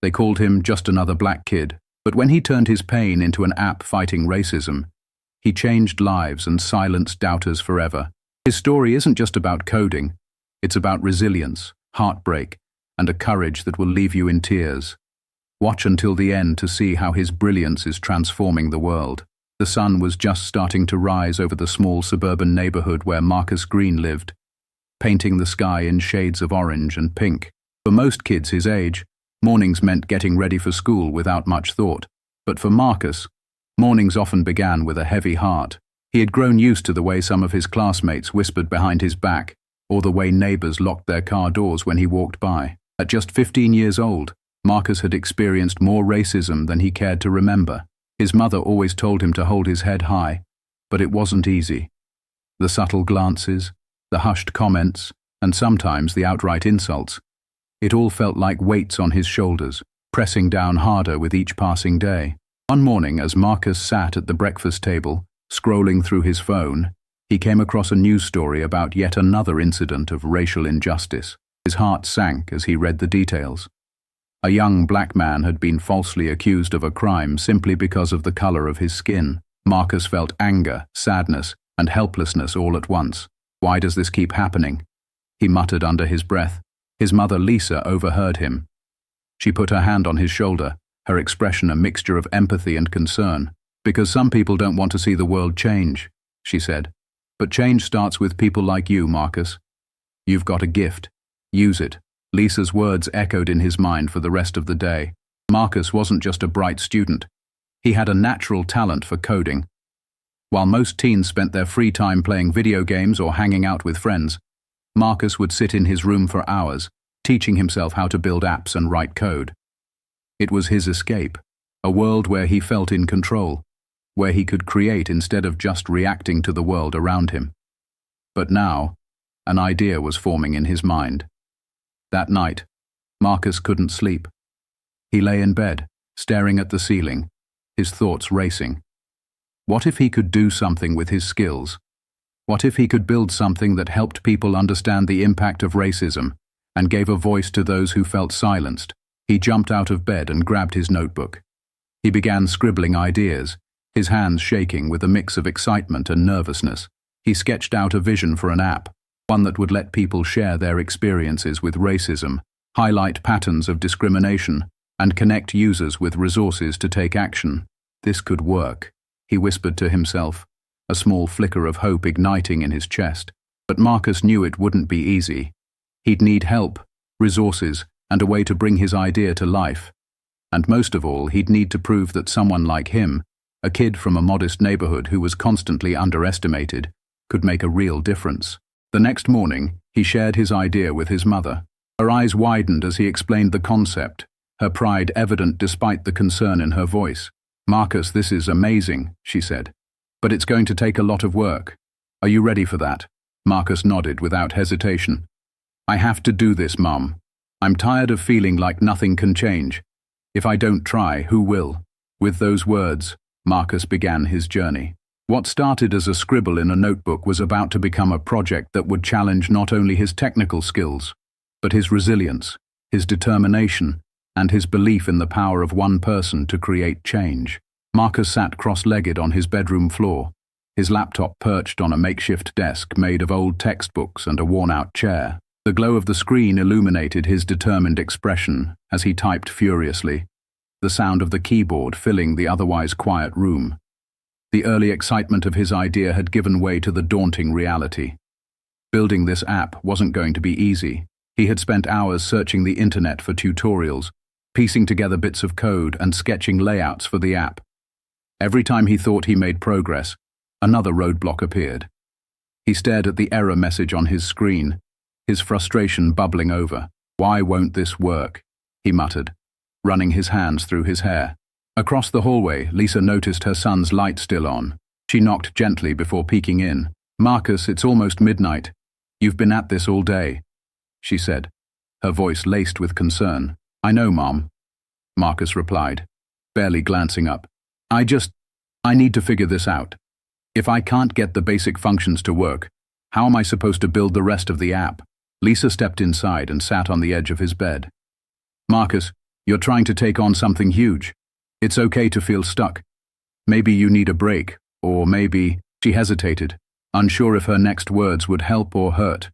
They called him just another black kid, but when he turned his pain into an app fighting racism, he changed lives and silenced doubters forever. His story isn't just about coding, it's about resilience, heartbreak, and a courage that will leave you in tears. Watch until the end to see how his brilliance is transforming the world. The sun was just starting to rise over the small suburban neighborhood where Marcus Greene lived, painting the sky in shades of orange and pink. For most kids his age, mornings meant getting ready for school without much thought. But for Marcus, mornings often began with a heavy heart. He had grown used to the way some of his classmates whispered behind his back, or the way neighbors locked their car doors when he walked by. At just 15 years old, Marcus had experienced more racism than he cared to remember. His mother always told him to hold his head high, but it wasn't easy. The subtle glances, the hushed comments, and sometimes the outright insults. It all felt like weights on his shoulders, pressing down harder with each passing day. One morning, as Marcus sat at the breakfast table, scrolling through his phone, he came across a news story about yet another incident of racial injustice. His heart sank as he read the details. A young black man had been falsely accused of a crime simply because of the color of his skin. Marcus felt anger, sadness, and helplessness all at once. "Why does this keep happening?" he muttered under his breath. His mother, Lisa, overheard him. She put her hand on his shoulder, her expression a mixture of empathy and concern. "Because some people don't want to see the world change," she said. "But change starts with people like you, Marcus. You've got a gift. Use it." Lisa's words echoed in his mind for the rest of the day. Marcus wasn't just a bright student. He had a natural talent for coding. While most teens spent their free time playing video games or hanging out with friends, Marcus would sit in his room for hours, teaching himself how to build apps and write code. It was his escape, a world where he felt in control, where he could create instead of just reacting to the world around him. But now, an idea was forming in his mind. That night, Marcus couldn't sleep. He lay in bed, staring at the ceiling, his thoughts racing. What if he could do something with his skills? What if he could build something that helped people understand the impact of racism and gave a voice to those who felt silenced? He jumped out of bed and grabbed his notebook. He began scribbling ideas, his hands shaking with a mix of excitement and nervousness. He sketched out a vision for an app, one that would let people share their experiences with racism, highlight patterns of discrimination, and connect users with resources to take action. This could work, he whispered to himself, a small flicker of hope igniting in his chest. But Marcus knew it wouldn't be easy. He'd need help, resources, and a way to bring his idea to life. And most of all, he'd need to prove that someone like him, a kid from a modest neighborhood who was constantly underestimated, could make a real difference. The next morning, he shared his idea with his mother. Her eyes widened as he explained the concept, her pride evident despite the concern in her voice. "Marcus, this is amazing," she said. "But it's going to take a lot of work. Are you ready for that?" Marcus nodded without hesitation. "I have to do this, Mum. I'm tired of feeling like nothing can change. If I don't try, who will?" With those words, Marcus began his journey. What started as a scribble in a notebook was about to become a project that would challenge not only his technical skills, but his resilience, his determination, and his belief in the power of one person to create change. Marcus sat cross-legged on his bedroom floor, his laptop perched on a makeshift desk made of old textbooks and a worn-out chair. The glow of the screen illuminated his determined expression as he typed furiously, the sound of the keyboard filling the otherwise quiet room. The early excitement of his idea had given way to the daunting reality. Building this app wasn't going to be easy. He had spent hours searching the internet for tutorials, piecing together bits of code and sketching layouts for the app. Every time he thought he made progress, another roadblock appeared. He stared at the error message on his screen, his frustration bubbling over. "Why won't this work?" he muttered, running his hands through his hair. Across the hallway, Lisa noticed her son's light still on. She knocked gently before peeking in. "Marcus, it's almost midnight. You've been at this all day," she said, her voice laced with concern. "I know, Mom," Marcus replied, barely glancing up. I need to figure this out. If I can't get the basic functions to work, how am I supposed to build the rest of the app?" Lisa stepped inside and sat on the edge of his bed. "Marcus, You're trying to take on something huge. It's okay to feel stuck. Maybe you need a break, or maybe—" She hesitated, unsure if her next words would help or hurt.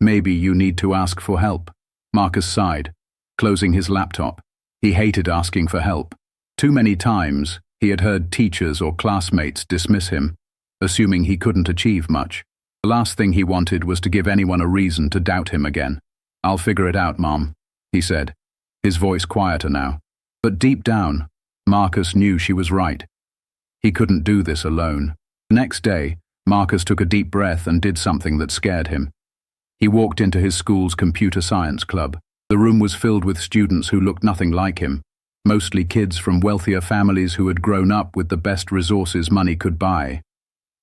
"Maybe you need to ask for help." Marcus sighed, closing his laptop. He hated asking for help. Too many times he had heard teachers or classmates dismiss him, assuming he couldn't achieve much. The last thing he wanted was to give anyone a reason to doubt him again. "I'll figure it out, Mom," he said, his voice quieter now. But deep down, Marcus knew she was right. He couldn't do this alone. The next day, Marcus took a deep breath and did something that scared him. He walked into his school's computer science club. The room was filled with students who looked nothing like him, mostly kids from wealthier families who had grown up with the best resources money could buy.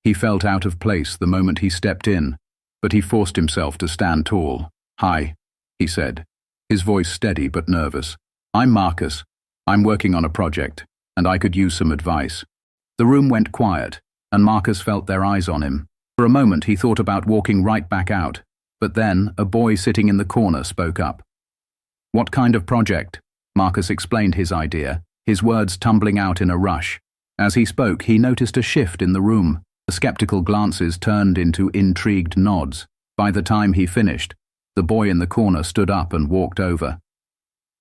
He felt out of place the moment he stepped in, but he forced himself to stand tall. "Hi," he said, his voice steady but nervous. "I'm Marcus. I'm working on a project, and I could use some advice." The room went quiet, and Marcus felt their eyes on him. For a moment he thought about walking right back out, but then a boy sitting in the corner spoke up. "What kind of project?" Marcus explained his idea, his words tumbling out in a rush. As he spoke, he noticed a shift in the room. The skeptical glances turned into intrigued nods. By the time he finished, the boy in the corner stood up and walked over.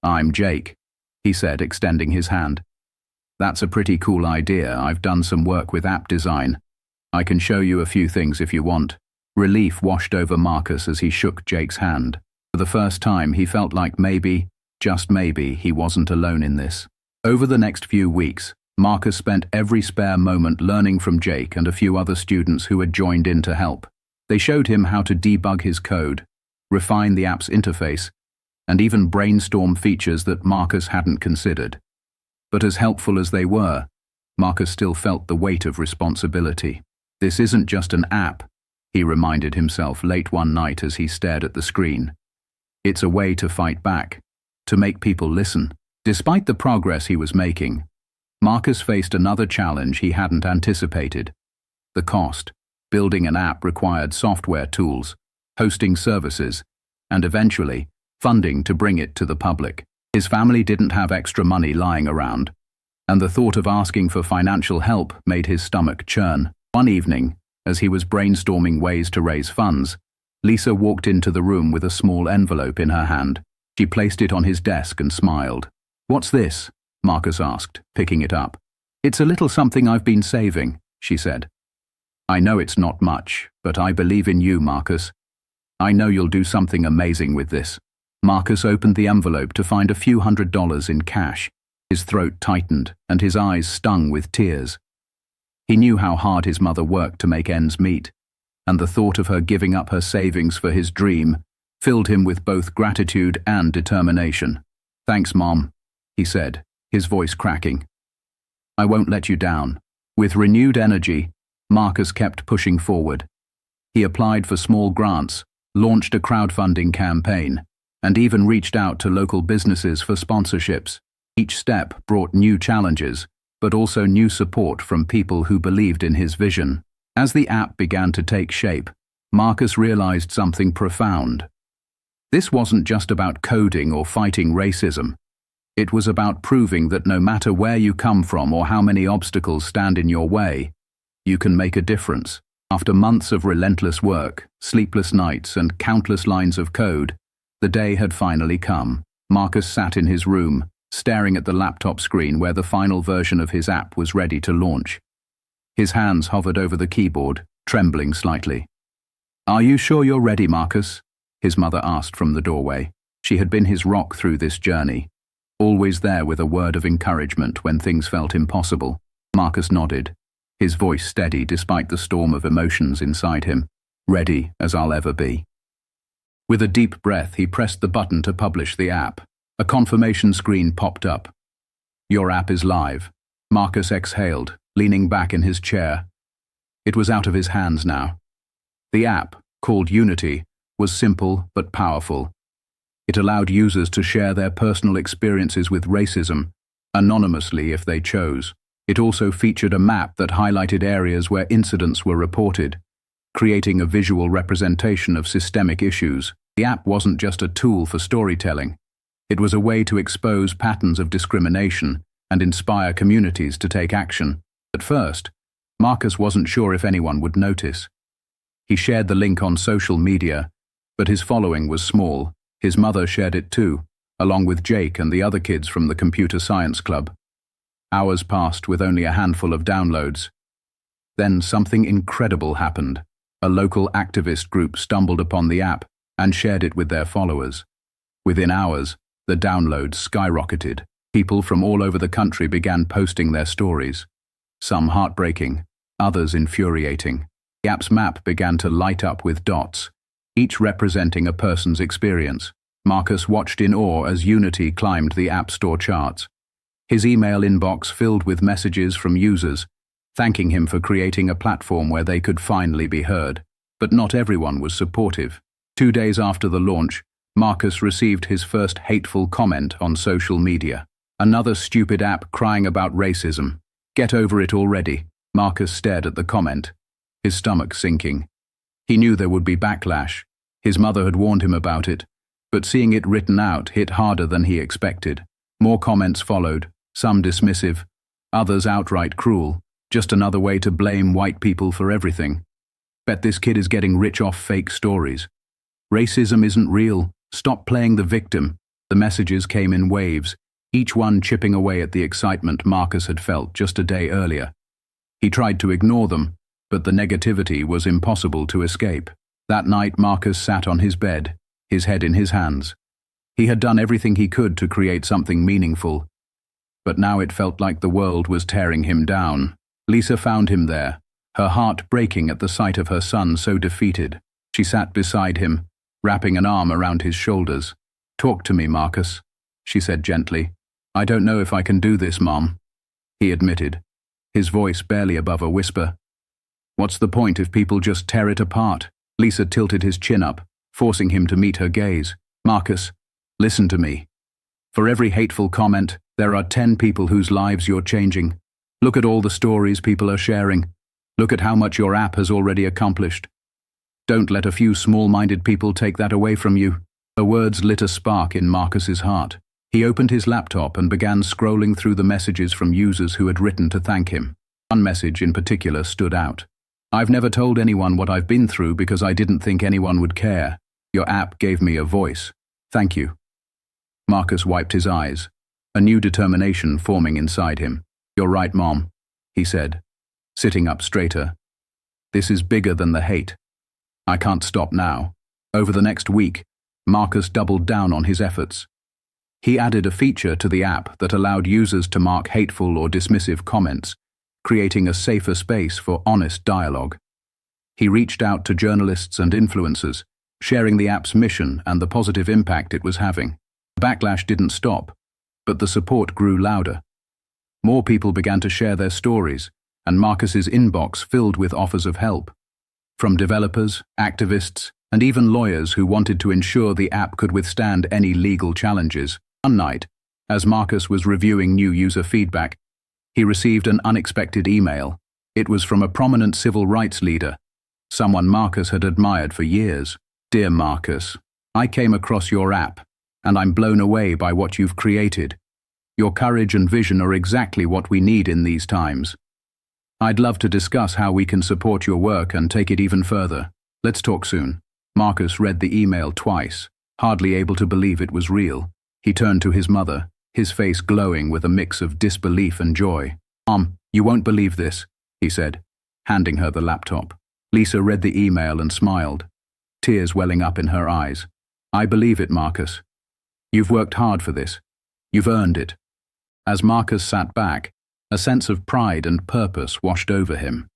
"I'm Jake," he said, extending his hand. "That's a pretty cool idea. I've done some work with app design. I can show you a few things if you want." Relief washed over Marcus as he shook Jake's hand. For the first time, he felt like maybe, just maybe, he wasn't alone in this. Over the next few weeks, Marcus spent every spare moment learning from Jake and a few other students who had joined in to help. They showed him how to debug his code, refine the app's interface, and even brainstorm features that Marcus hadn't considered. But as helpful as they were, Marcus still felt the weight of responsibility. "This isn't just an app," he reminded himself late one night as he stared at the screen. "It's a way to fight back, to make people listen." Despite the progress he was making, Marcus faced another challenge he hadn't anticipated: the cost. Building an app required software tools, hosting services, and eventually, funding to bring it to the public. His family didn't have extra money lying around, and the thought of asking for financial help made his stomach churn. One evening, as he was brainstorming ways to raise funds, Lisa walked into the room with a small envelope in her hand. She placed it on his desk and smiled. "What's this?" Marcus asked, picking it up. "It's a little something I've been saving," she said. "I know it's not much, but I believe in you, Marcus. I know you'll do something amazing with this." Marcus opened the envelope to find a few $100s in cash. His throat tightened, and his eyes stung with tears. He knew how hard his mother worked to make ends meet, and the thought of her giving up her savings for his dream filled him with both gratitude and determination. "Thanks, Mom," he said, his voice cracking. "I won't let you down." With renewed energy, Marcus kept pushing forward. He applied for small grants, launched a crowdfunding campaign, and even reached out to local businesses for sponsorships. Each step brought new challenges, but also new support from people who believed in his vision. As the app began to take shape, Marcus realized something profound. This wasn't just about coding or fighting racism. It was about proving that no matter where you come from or how many obstacles stand in your way, you can make a difference. After months of relentless work, sleepless nights, and countless lines of code, the day had finally come. Marcus sat in his room, staring at the laptop screen where the final version of his app was ready to launch. His hands hovered over the keyboard, trembling slightly. "Are you sure you're ready, Marcus?" his mother asked from the doorway. She had been his rock through this journey, always there with a word of encouragement when things felt impossible. Marcus nodded, his voice steady despite the storm of emotions inside him. "Ready as I'll ever be." With a deep breath, he pressed the button to publish the app. A confirmation screen popped up. "Your app is live." Marcus exhaled, leaning back in his chair. It was out of his hands now. The app, called Unity, was simple but powerful. It allowed users to share their personal experiences with racism, anonymously if they chose. It also featured a map that highlighted areas where incidents were reported, creating a visual representation of systemic issues. The app wasn't just a tool for storytelling. It was a way to expose patterns of discrimination and inspire communities to take action. At first, Marcus wasn't sure if anyone would notice. He shared the link on social media, but his following was small. His mother shared it too, along with Jake and the other kids from the computer science club. Hours passed with only a handful of downloads. Then something incredible happened. A local activist group stumbled upon the app and shared it with their followers. Within hours, the downloads skyrocketed. People from all over the country began posting their stories. Some heartbreaking, others infuriating. The app's map began to light up with dots, each representing a person's experience. Marcus watched in awe as Unity climbed the App Store charts. His email inbox filled with messages from users, thanking him for creating a platform where they could finally be heard. But not everyone was supportive. 2 days after the launch, Marcus received his first hateful comment on social media. Another stupid app crying about racism. Get over it already. Marcus stared at the comment, his stomach sinking. He knew there would be backlash. His mother had warned him about it, but seeing it written out hit harder than he expected. More comments followed, some dismissive, others outright cruel. Just another way to blame white people for everything. Bet this kid is getting rich off fake stories. Racism isn't real. Stop playing the victim. The messages came in waves, each one chipping away at the excitement Marcus had felt just a day earlier. He tried to ignore them, but the negativity was impossible to escape. That night Marcus sat on his bed, his head in his hands. He had done everything he could to create something meaningful, but now it felt like the world was tearing him down. Lisa found him there, her heart breaking at the sight of her son so defeated. She sat beside him, wrapping an arm around his shoulders. "Talk to me, Marcus," she said gently. "I don't know if I can do this, Mom," he admitted, his voice barely above a whisper. "What's the point if people just tear it apart?" Lisa tilted his chin up, forcing him to meet her gaze. "Marcus, listen to me. For every hateful comment, there are 10 people whose lives you're changing. Look at all the stories people are sharing. Look at how much your app has already accomplished. Don't let a few small-minded people take that away from you." Her words lit a spark in Marcus's heart. He opened his laptop and began scrolling through the messages from users who had written to thank him. One message in particular stood out. "I've never told anyone what I've been through because I didn't think anyone would care. Your app gave me a voice. Thank you." Marcus wiped his eyes, a new determination forming inside him. "You're right, Mom," he said, sitting up straighter. "This is bigger than the hate. I can't stop now." Over the next week, Marcus doubled down on his efforts. He added a feature to the app that allowed users to mark hateful or dismissive comments, creating a safer space for honest dialogue. He reached out to journalists and influencers, sharing the app's mission and the positive impact it was having. The backlash didn't stop, but the support grew louder. More people began to share their stories, and Marcus's inbox filled with offers of help. From developers, activists, and even lawyers who wanted to ensure the app could withstand any legal challenges. One night, as Marcus was reviewing new user feedback, he received an unexpected email. It was from a prominent civil rights leader, someone Marcus had admired for years. "Dear Marcus, I came across your app, and I'm blown away by what you've created. Your courage and vision are exactly what we need in these times. I'd love to discuss how we can support your work and take it even further. Let's talk soon." Marcus read the email twice, hardly able to believe it was real. He turned to his mother, his face glowing with a mix of disbelief and joy. "Mom, you won't believe this," he said, handing her the laptop. Lisa read the email and smiled, tears welling up in her eyes. "I believe it, Marcus. You've worked hard for this. You've earned it." As Marcus sat back, a sense of pride and purpose washed over him.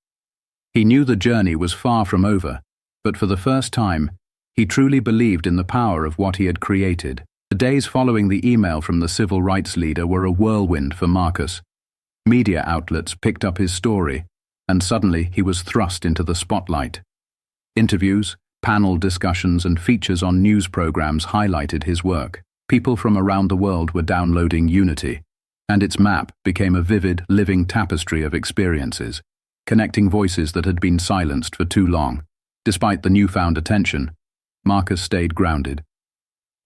He knew the journey was far from over, but for the first time, he truly believed in the power of what he had created. The days following the email from the civil rights leader were a whirlwind for Marcus. Media outlets picked up his story, and suddenly he was thrust into the spotlight. Interviews, panel discussions, and features on news programs highlighted his work. People from around the world were downloading Unity, and its map became a vivid, living tapestry of experiences, connecting voices that had been silenced for too long. Despite the newfound attention, Marcus stayed grounded.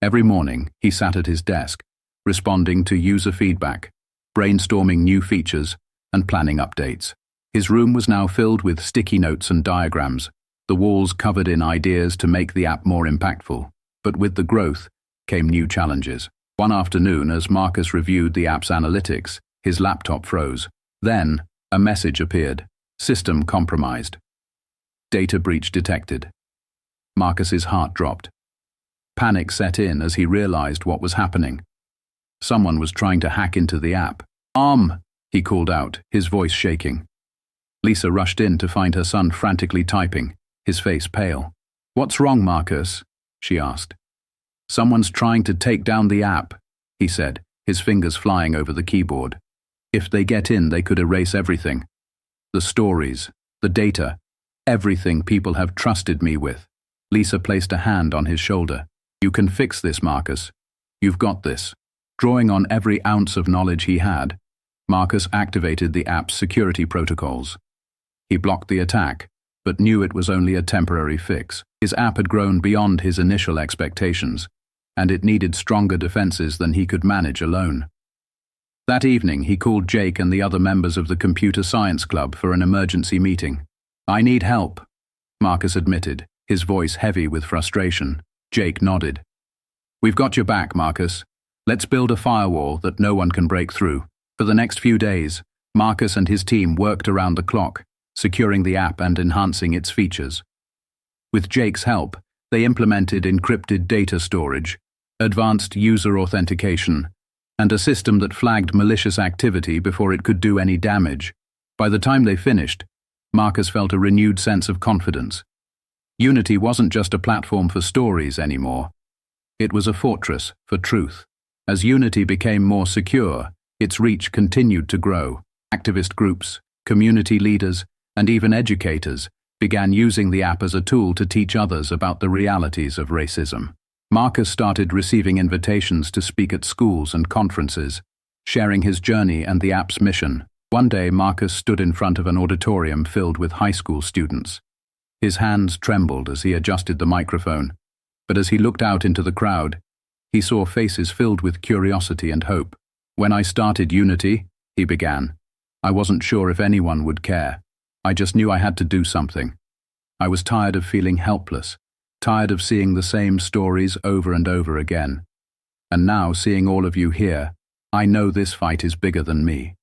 Every morning, he sat at his desk, responding to user feedback, brainstorming new features, and planning updates. His room was now filled with sticky notes and diagrams, the walls covered in ideas to make the app more impactful. But with the growth came new challenges. One afternoon, as Marcus reviewed the app's analytics, his laptop froze. Then, a message appeared. System compromised. Data breach detected. Marcus's heart dropped. Panic set in as he realized what was happening. Someone was trying to hack into the app. He called out, his voice shaking. Lisa rushed in to find her son frantically typing, his face pale. "What's wrong, Marcus?" she asked. "Someone's trying to take down the app," he said, his fingers flying over the keyboard. "If they get in, they could erase everything. The stories, the data, everything people have trusted me with." Lisa placed a hand on his shoulder. "You can fix this, Marcus. You've got this." Drawing on every ounce of knowledge he had, Marcus activated the app's security protocols. He blocked the attack, but knew it was only a temporary fix. His app had grown beyond his initial expectations, and it needed stronger defenses than he could manage alone. That evening, he called Jake and the other members of the computer science club for an emergency meeting. "I need help," Marcus admitted, his voice heavy with frustration. Jake nodded. "We've got your back, Marcus. Let's build a firewall that no one can break through." For the next few days, Marcus and his team worked around the clock, securing the app and enhancing its features. With Jake's help, they implemented encrypted data storage, advanced user authentication, and a system that flagged malicious activity before it could do any damage. By the time they finished, Marcus felt a renewed sense of confidence. Unity wasn't just a platform for stories anymore. It was a fortress for truth. As Unity became more secure, its reach continued to grow. Activist groups, community leaders, and even educators began using the app as a tool to teach others about the realities of racism. Marcus started receiving invitations to speak at schools and conferences, sharing his journey and the app's mission. One day, Marcus stood in front of an auditorium filled with high school students. His hands trembled as he adjusted the microphone, but as he looked out into the crowd, he saw faces filled with curiosity and hope. "When I started Unity," he began, "I wasn't sure if anyone would care. I just knew I had to do something. I was tired of feeling helpless, tired of seeing the same stories over and over again. And now, seeing all of you here, I know this fight is bigger than me.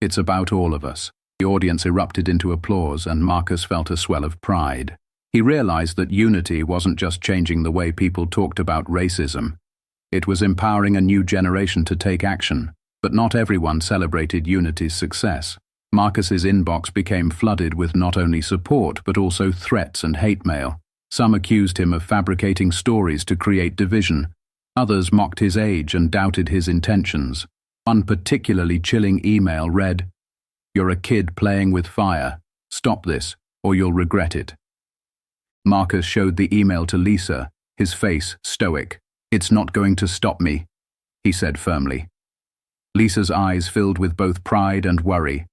It's about all of us." The audience erupted into applause, and Marcus felt a swell of pride. He realized that Unity wasn't just changing the way people talked about racism. It was empowering a new generation to take action. But not everyone celebrated Unity's success. Marcus's inbox became flooded with not only support but also threats and hate mail. Some accused him of fabricating stories to create division. Others mocked his age and doubted his intentions. One particularly chilling email read, "You're a kid playing with fire. Stop this, or you'll regret it." Marcus showed the email to Lisa, his face stoic. "It's not going to stop me," he said firmly. Lisa's eyes filled with both pride and worry.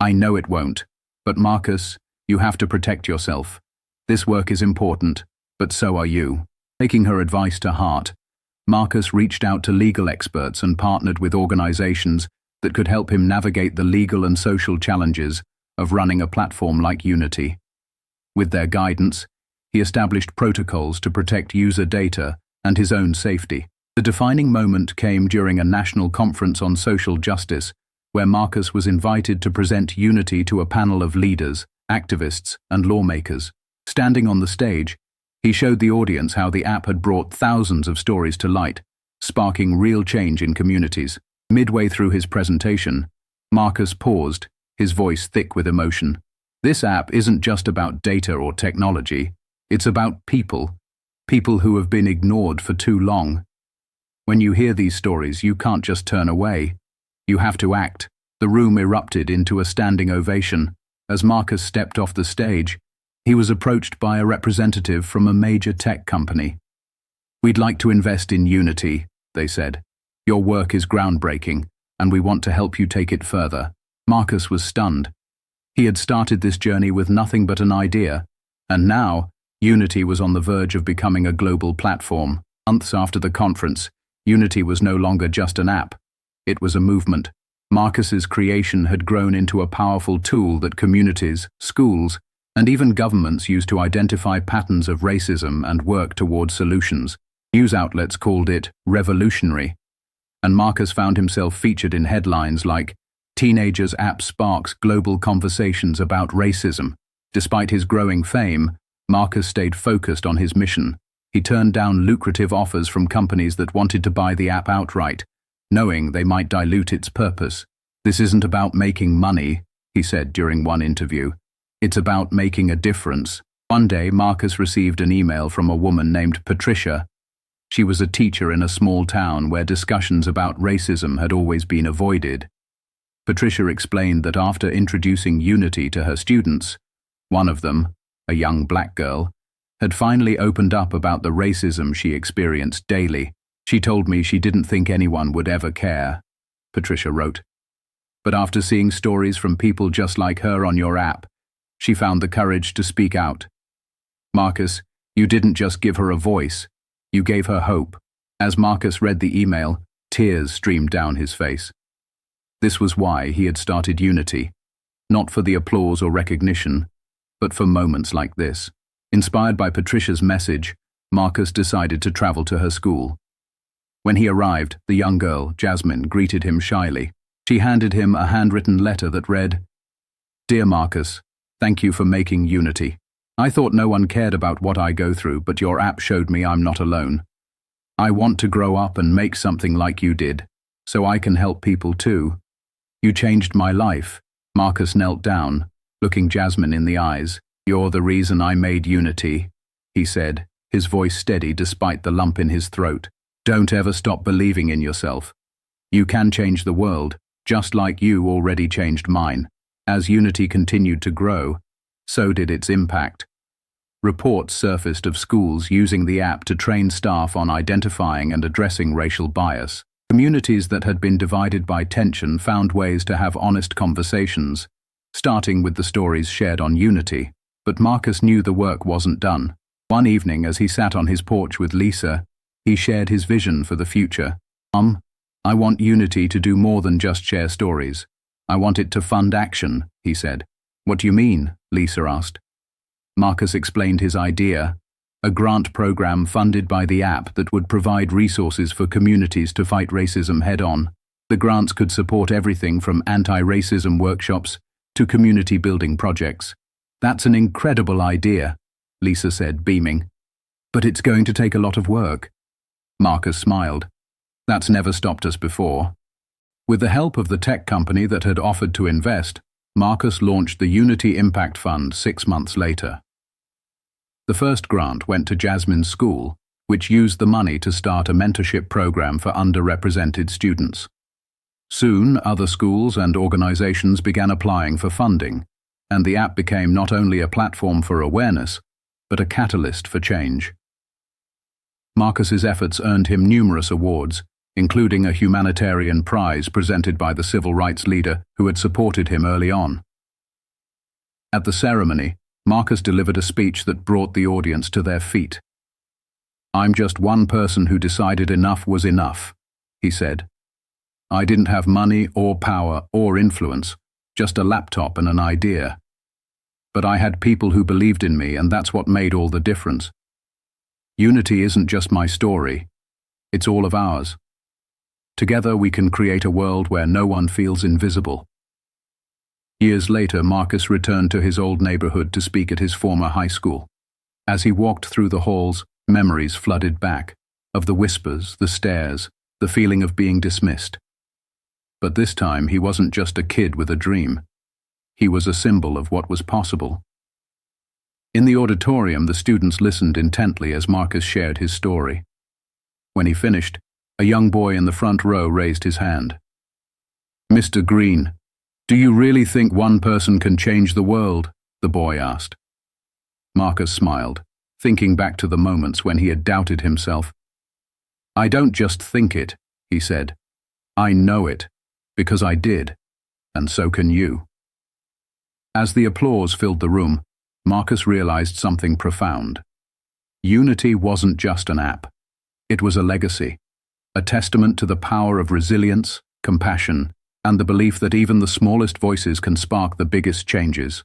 "I know it won't, but Marcus, you have to protect yourself. This work is important, but so are you." Taking her advice to heart, Marcus reached out to legal experts and partnered with organizations that could help him navigate the legal and social challenges of running a platform like Unity. With their guidance, he established protocols to protect user data and his own safety. The defining moment came during a national conference on social justice, where Marcus was invited to present Unity to a panel of leaders, activists, and lawmakers. Standing on the stage, he showed the audience how the app had brought thousands of stories to light, sparking real change in communities. Midway through his presentation, Marcus paused, his voice thick with emotion. "This app isn't just about data or technology, it's about people who have been ignored for too long. When you hear these stories, you can't just turn away. You have to act." The room erupted into a standing ovation. As Marcus stepped off the stage, he was approached by a representative from a major tech company. "We'd like to invest in Unity," they said. "Your work is groundbreaking, and we want to help you take it further." Marcus was stunned. He had started this journey with nothing but an idea, and now Unity was on the verge of becoming a global platform. Months after the conference, Unity was no longer just an app. It was a movement. Marcus's creation had grown into a powerful tool that communities, schools, and even governments used to identify patterns of racism and work toward solutions. News outlets called it revolutionary, and Marcus found himself featured in headlines like, "Teenagers' App Sparks Global Conversations About Racism." Despite his growing fame, Marcus stayed focused on his mission. He turned down lucrative offers from companies that wanted to buy the app outright, knowing they might dilute its purpose. "This isn't about making money," he said during one interview. "It's about making a difference." One day, Marcus received an email from a woman named Patricia. She was a teacher in a small town where discussions about racism had always been avoided. Patricia explained that after introducing Unity to her students, one of them, a young black girl, had finally opened up about the racism she experienced daily. "She told me she didn't think anyone would ever care," Patricia wrote. "But after seeing stories from people just like her on your app, she found the courage to speak out." Marcus, you didn't just give her a voice, you gave her hope. As Marcus read the email, tears streamed down his face. This was why he had started Unity, not for the applause or recognition, but for moments like this. Inspired by Patricia's message, Marcus decided to travel to her school. When he arrived, the young girl, Jasmine, greeted him shyly. She handed him a handwritten letter that read, "Dear Marcus, thank you for making Unity. I thought no one cared about what I go through, but your app showed me I'm not alone. I want to grow up and make something like you did, so I can help people too. You changed my life." Marcus knelt down, looking Jasmine in the eyes. "You're the reason I made Unity," he said, his voice steady despite the lump in his throat. "Don't ever stop believing in yourself. You can change the world, just like you already changed mine." As Unity continued to grow, so did its impact. Reports surfaced of schools using the app to train staff on identifying and addressing racial bias. Communities that had been divided by tension found ways to have honest conversations, starting with the stories shared on Unity. But Marcus knew the work wasn't done. One evening, as he sat on his porch with Lisa, he shared his vision for the future. I want Unity to do more than just share stories. I want it to fund action," he said. "What do you mean?" Lisa asked. Marcus explained his idea, a grant program funded by the app that would provide resources for communities to fight racism head-on. The grants could support everything from anti-racism workshops to community-building projects. "That's an incredible idea," Lisa said, beaming. "But it's going to take a lot of work." Marcus smiled. "That's never stopped us before." With the help of the tech company that had offered to invest, Marcus launched the Unity Impact Fund 6 months later. The first grant went to Jasmine's school, which used the money to start a mentorship program for underrepresented students. Soon, other schools and organizations began applying for funding, and the app became not only a platform for awareness, but a catalyst for change. Marcus's efforts earned him numerous awards, including a humanitarian prize presented by the civil rights leader who had supported him early on. At the ceremony, Marcus delivered a speech that brought the audience to their feet. "I'm just one person who decided enough was enough," he said. "I didn't have money or power or influence, just a laptop and an idea. But I had people who believed in me, and that's what made all the difference. Unity isn't just my story, it's all of ours. Together we can create a world where no one feels invisible." Years later, Marcus returned to his old neighborhood to speak at his former high school. As he walked through the halls, memories flooded back, of the whispers, the stares, the feeling of being dismissed. But this time he wasn't just a kid with a dream. He was a symbol of what was possible. In the auditorium, the students listened intently as Marcus shared his story. When he finished, a young boy in the front row raised his hand. "Mr. Greene, do you really think one person can change the world?" the boy asked. Marcus smiled, thinking back to the moments when he had doubted himself. "I don't just think it," he said. "I know it, because I did, and so can you." As the applause filled the room, Marcus realized something profound. Unity wasn't just an app. It was a legacy, a testament to the power of resilience, compassion, and the belief that even the smallest voices can spark the biggest changes.